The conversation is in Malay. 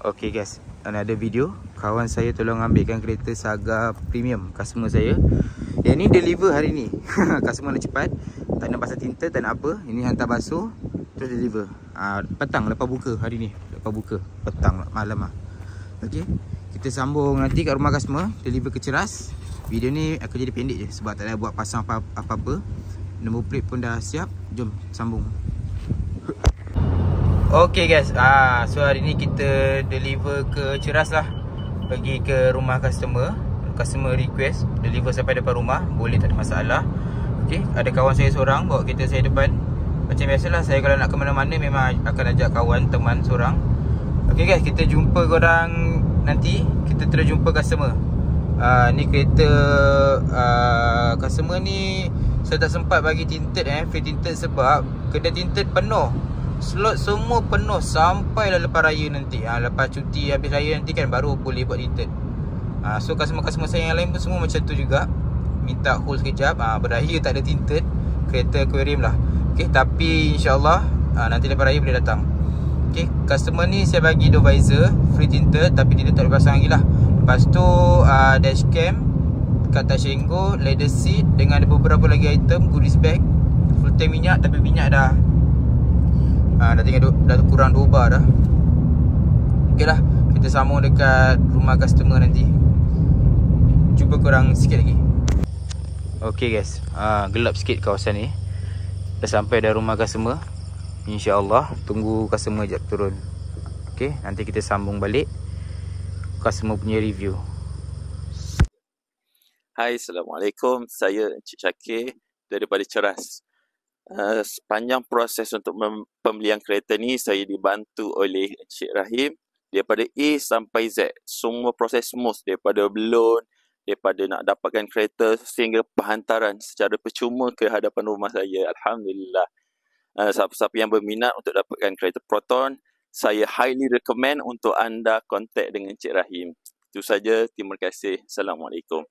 Okay guys, another video. Kawan saya tolong ambilkan kereta Saga Premium customer saya. Yang ni deliver hari ni. Customer nak cepat, tak nak pasang tinta, tak nak apa. Ini hantar basuh, terus deliver. Petang lepas buka hari ni. Lepas buka, petang malam lah. Okay, kita sambung nanti kat rumah customer, deliver ke Ceras. Video ni akan jadi pendek je sebab tak ada buat pasang apa-apa. Nombor plate pun dah siap. Jom sambung. Okay guys, so hari ni kita deliver ke Ceras lah. Pergi ke rumah customer. Customer request deliver sampai depan rumah. Boleh, tak ada masalah. Okay, ada kawan saya seorang bawa kereta saya depan. Macam biasalah, saya kalau nak ke mana-mana memang akan ajak kawan, teman seorang. Okay guys, kita jumpa korang nanti. Kita terus jumpa customer. Ni kereta customer ni saya tak sempat bagi tinted free tinted sebab kedai tinted penuh. Slot semua penuh sampailah lepas raya nanti. Lepas cuti habis raya nanti kan baru boleh buat tinted. So customer-customer saya yang lain pun semua macam tu juga. Minta hold sekejap. Beraya tak ada tinted. Kereta aquarium lah. Okay, tapi insyaAllah nanti lepas raya boleh datang. Okay, customer ni saya bagi door visor free tinted, tapi dia tak boleh pasang lagi lah. Lepas tu dashcam, kat Tashengo, leather seat dengan ada beberapa lagi item, goodies bag, full tank minyak, tapi minyak dah tinggal dah kurang 2 bar dah. Okay lah, kita sambung dekat rumah customer nanti. Jumpa korang sikit lagi. Okay guys, gelap sikit kawasan ni. Dah sampai dah rumah customer. InsyaAllah tunggu customer jap turun. Okay, nanti kita sambung balik customer punya review. Hai, Assalamualaikum. Saya Encik Syakir daripada Ceras. Sepanjang proses untuk pembelian kereta ni, saya dibantu oleh Encik Rahim daripada A sampai Z. Semua proses smooth, daripada loan, daripada nak dapatkan kereta sehingga penghantaran secara percuma ke hadapan rumah saya. Alhamdulillah. Siapa-siapa yang berminat untuk dapatkan kereta Proton, saya highly recommend untuk anda contact dengan Encik Rahim. Itu saja. Terima kasih. Assalamualaikum.